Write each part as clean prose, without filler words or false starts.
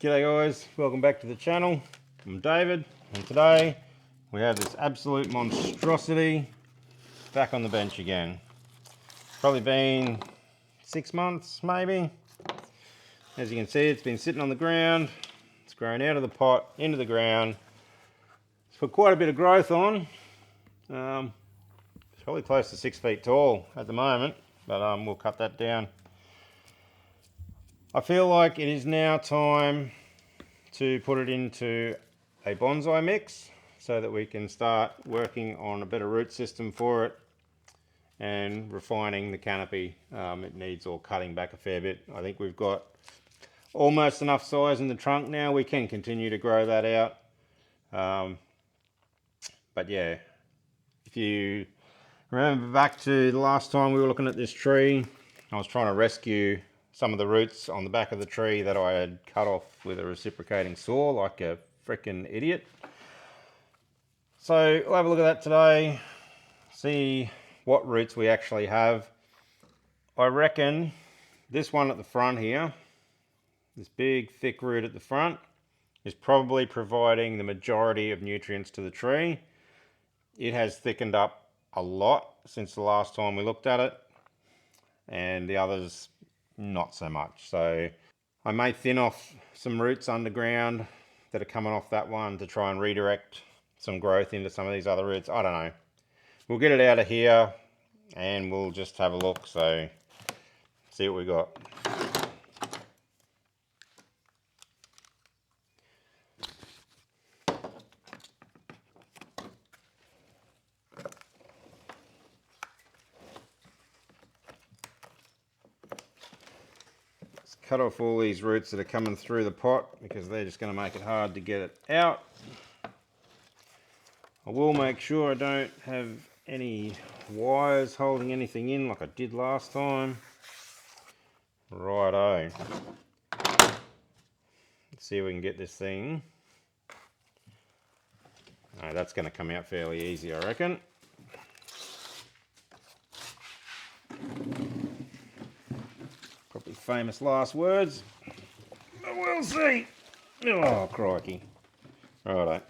G'day guys, welcome back to the channel. I'm David, and today we have this absolute monstrosity back on the bench again. Probably been 6 months maybe. As you can see, it's been sitting on the ground. It's grown out of the pot into the ground. It's put quite a bit of growth on. It's probably close to 6 feet tall at the moment, but we'll cut that down. I feel like it is now time to put it into a bonsai mix so that we can start working on a better root system for it and refining the canopy. It needs all cutting back a fair bit. I think we've got almost enough size in the trunk now. We can continue to grow that out. But yeah, if you remember back to the last time we were looking at this tree, I was trying to rescue some of the roots on the back of the tree that I had cut off with a reciprocating saw like a freaking idiot. So we'll have a look at that today, see what roots we actually have. I reckon this one at the front here, this big thick root at the front, is probably providing the majority of nutrients to the tree. It has thickened up a lot since the last time we looked at it, and the others not so much. So I may thin off some roots underground that are coming off that one to try and redirect some growth into some of these other roots. I don't know. We'll get it out of here and we'll just have a look. So see what we got. Cut off all these roots that are coming through the pot because they're just going to make it hard to get it out. I will make sure I don't have any wires holding anything in like I did last time. Righto. Let's see if we can get this thing. Oh, that's going to come out fairly easy, I reckon. Probably famous last words, but we'll see. Oh, crikey. Righto.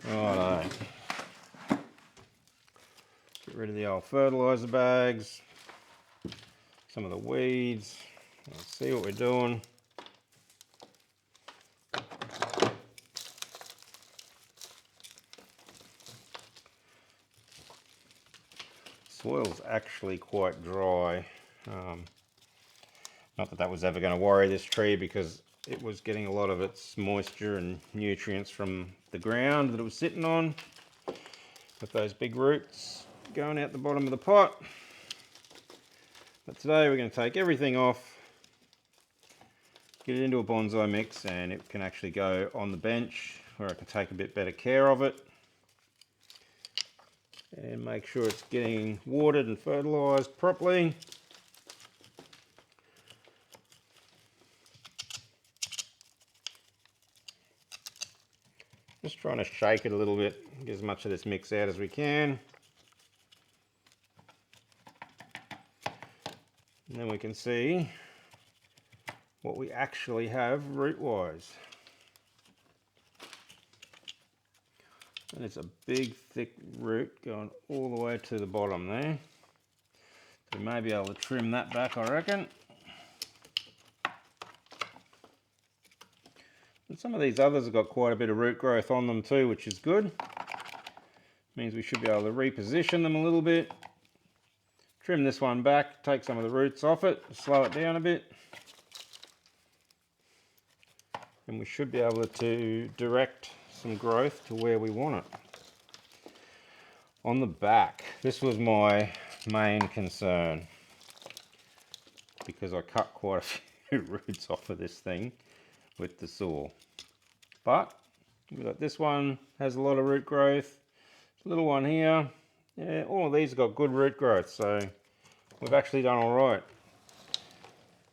Righto. Get rid of the old fertilizer bags, some of the weeds. Let's see what we're doing. Soil's actually quite dry. Not that that was ever going to worry this tree because it was getting a lot of its moisture and nutrients from the ground that it was sitting on with those big roots going out the bottom of the pot. But today we're going to take everything off, get it into a bonsai mix, and it can actually go on the bench where I can take a bit better care of it and make sure it's getting watered and fertilized properly. Just trying to shake it a little bit, get as much of this mix out as we can. And then we can see what we actually have root-wise. And it's a big thick root going all the way to the bottom there. So we may be able to trim that back, I reckon. And some of these others have got quite a bit of root growth on them too, which is good. Means we should be able to reposition them a little bit. Trim this one back, take some of the roots off it, slow it down a bit. And we should be able to direct some growth to where we want it. On the back, this was my main concern because I cut quite a few roots off of this thing with the saw. But we've got this one has a lot of root growth, a little one here. Yeah, all of these have got good root growth, so we've actually done all right.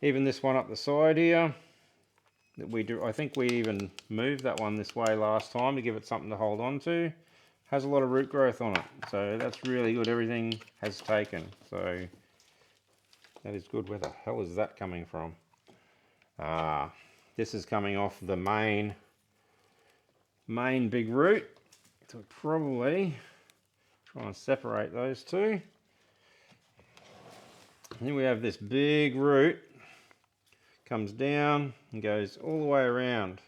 Even this one up the side here, that we do, I think we even moved that one this way last time to give it something to hold on to. Has a lot of root growth on it, so that's really good. Everything has taken, so that is good. Where the hell is that coming from? Ah, this is coming off the main big root. So probably try and separate those two. And then we have this big root, comes down and goes all the way around.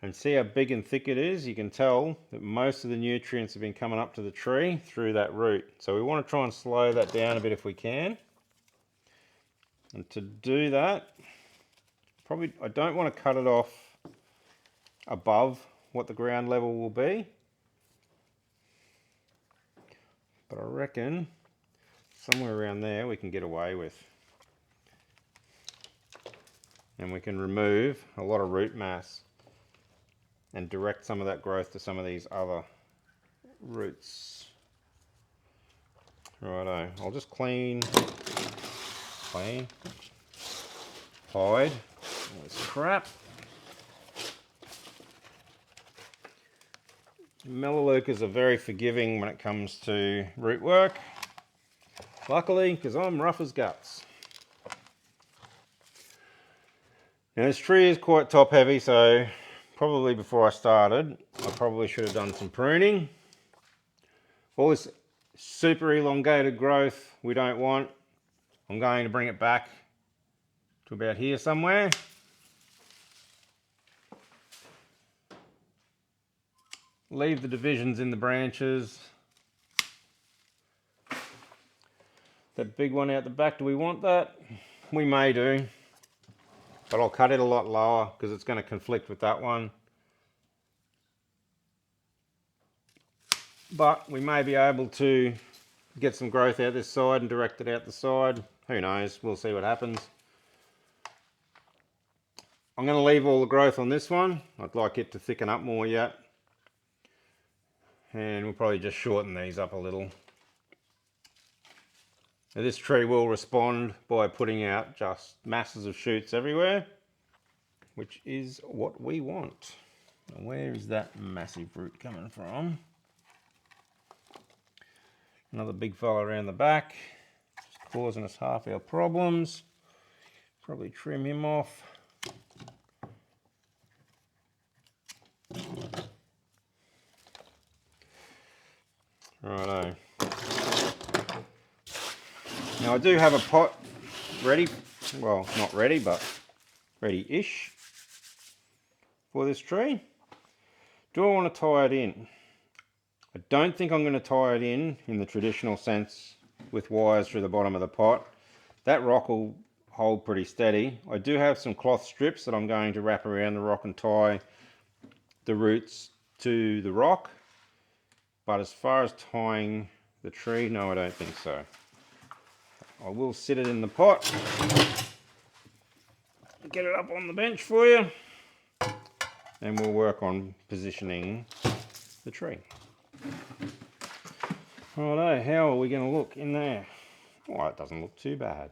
And see how big and thick it is? You can tell that most of the nutrients have been coming up to the tree through that root. So we want to try and slow that down a bit if we can. And to do that, probably I don't want to cut it off above what the ground level will be. But I reckon somewhere around there we can get away with. And we can remove a lot of root mass and direct some of that growth to some of these other roots. Righto, I'll just hide all this crap. Melaleucas are very forgiving when it comes to root work. Luckily, because I'm rough as guts. Now this tree is quite top heavy, so probably before I started, I probably should have done some pruning. All this super elongated growth we don't want. I'm going to bring it back to about here somewhere. Leave the divisions in the branches. That big one out the back, do we want that? We may do, but I'll cut it a lot lower because it's going to conflict with that one. But we may be able to get some growth out this side and direct it out the side. Who knows? We'll see what happens. I'm going to leave all the growth on this one. I'd like it to thicken up more yet. And we'll probably just shorten these up a little. Now this tree will respond by putting out just masses of shoots everywhere, which is what we want. Now where is that massive root coming from? Another big fella around the back, just causing us half our problems. Probably trim him off. Righto. Now I do have a pot ready, well not ready but ready-ish for this tree. Do I want to tie it in? I don't think I'm going to tie it in the traditional sense with wires through the bottom of the pot. That rock will hold pretty steady. I do have some cloth strips that I'm going to wrap around the rock and tie the roots to the rock. But as far as tying the tree, no, I don't think so. I will sit it in the pot, get it up on the bench for you, and we'll work on positioning the tree. Righto, how are we going to look in there? Oh, it doesn't look too bad.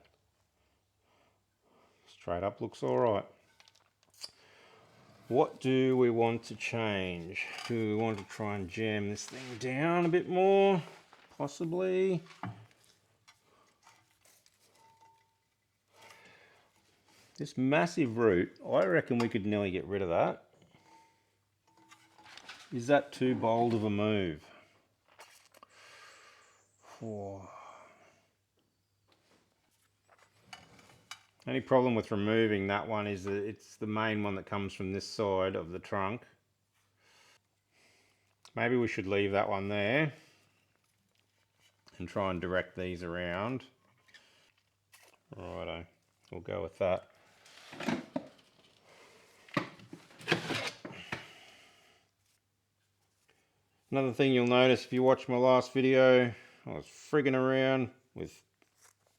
Straight up looks all right. What do we want to change? Do we want to try and jam this thing down a bit more? Possibly. This massive root, I reckon we could nearly get rid of that. Is that too bold of a move? Oh. Only problem with removing that one is that it's the main one that comes from this side of the trunk. Maybe we should leave that one there and try and direct these around. Righto, we'll go with that. Another thing you'll notice if you watch my last video, I was frigging around with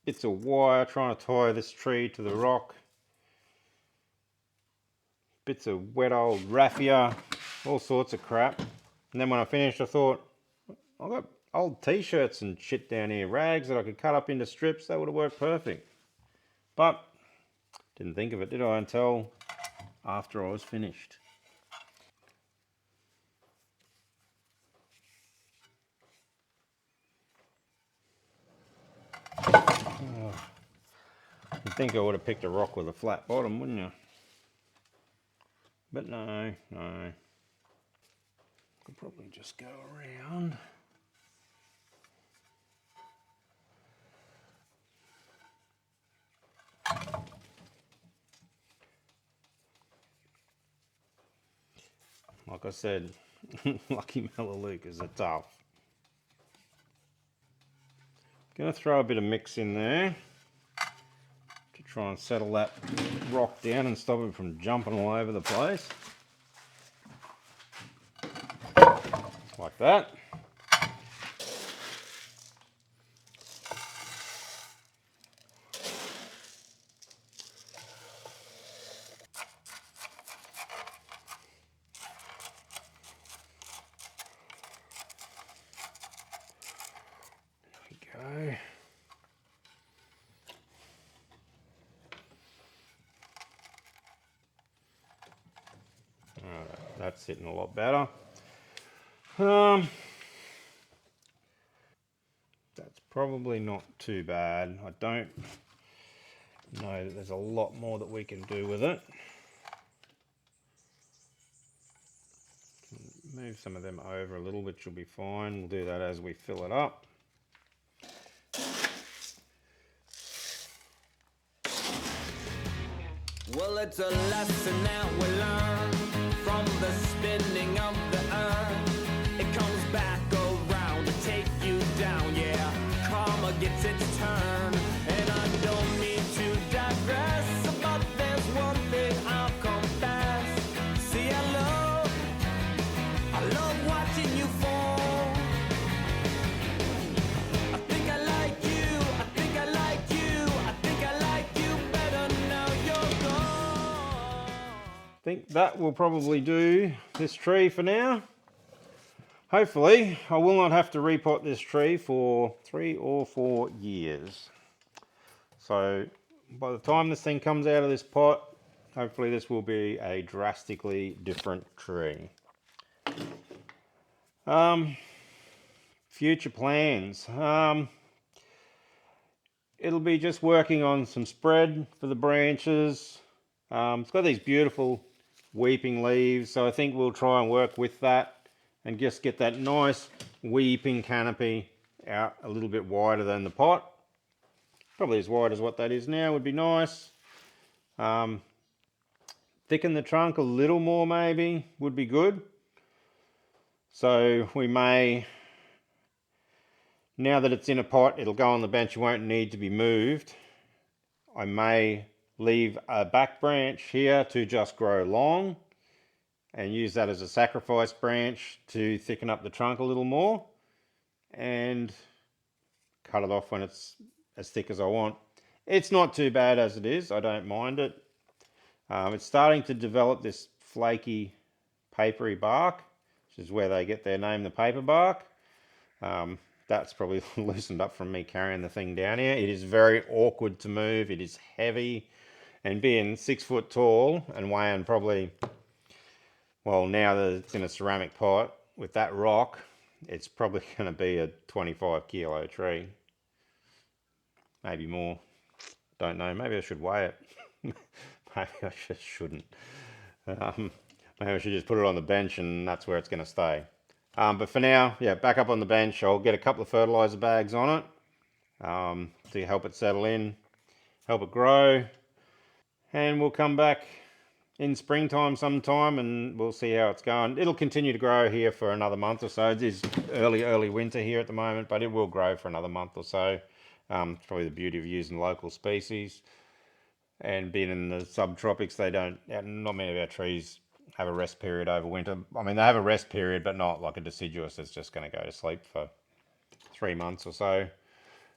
bits of wire trying to tie this tree to the rock. Bits of wet old raffia, all sorts of crap. And then when I finished I thought, I've got old t-shirts and shit down here, rags that I could cut up into strips. That would have worked perfect. But didn't think of it, did I, until after I was finished. Oh, you'd think I would have picked a rock with a flat bottom, wouldn't you? But no. Could probably just go around. Like I said, lucky Melaleucas are tough. Gonna throw a bit of mix in there to try and settle that rock down and stop it from jumping all over the place. Like that. There we go. Alright, that's sitting a lot better. That's probably not too bad. I don't know that there's a lot more that we can do with it. Move some of them over a little, which will be fine. We'll do that as we fill it up. Well, it's a lesson that we learn from the spinning of the urn. It comes back around to take you down, yeah. Karma gets its turn, and I don't mean to digress, but there's one thing I'll confess. See, I love watching you fall. I think I like you, I think I like you, I think I like you better now you're gone. I think that will probably do this tree for now. Hopefully, I will not have to repot this tree for 3 or 4 years. So, by the time this thing comes out of this pot, hopefully this will be a drastically different tree. Future plans. It'll be just working on some spread for the branches. It's got these beautiful weeping leaves, so I think we'll try and work with that and just get that nice weeping canopy out a little bit wider than the pot. Probably as wide as what that is now would be nice. Thicken the trunk a little more maybe would be good. So we may, now that it's in a pot, it'll go on the bench, it won't need to be moved. I may leave a back branch here to just grow long and use that as a sacrifice branch to thicken up the trunk a little more and cut it off when it's as thick as I want. It's not too bad as it is, I don't mind it. It's starting to develop this flaky papery bark, which is where they get their name, the paper bark. That's probably loosened up from me carrying the thing down here. It is very awkward to move, it is heavy, and being 6 foot tall and weighing probably, well, now that it's in a ceramic pot with that rock, it's probably going to be a 25 kilo tree. Maybe more. Don't know. Maybe I should weigh it. Maybe I just shouldn't. Maybe I should just put it on the bench and that's where it's going to stay. But for now, yeah, back up on the bench. I'll get a couple of fertilizer bags on it to help it settle in, help it grow. And we'll come back in springtime sometime and we'll see how it's going. It'll continue to grow here for another month or so. It is early winter here at the moment, but it will grow for another month or so. It's probably the beauty of using local species. And being in the subtropics, not many of our trees have a rest period over winter. I mean, they have a rest period, but not like a deciduous that's just going to go to sleep for 3 months or so.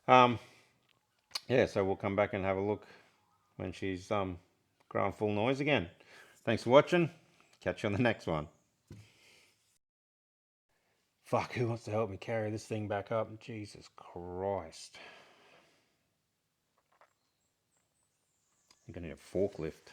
Yeah, so we'll come back and have a look when she's growing full noise again. Thanks for watching. Catch you on the next one. fuck, who wants to help me carry this thing back up? Jesus Christ. I'm going to need a forklift.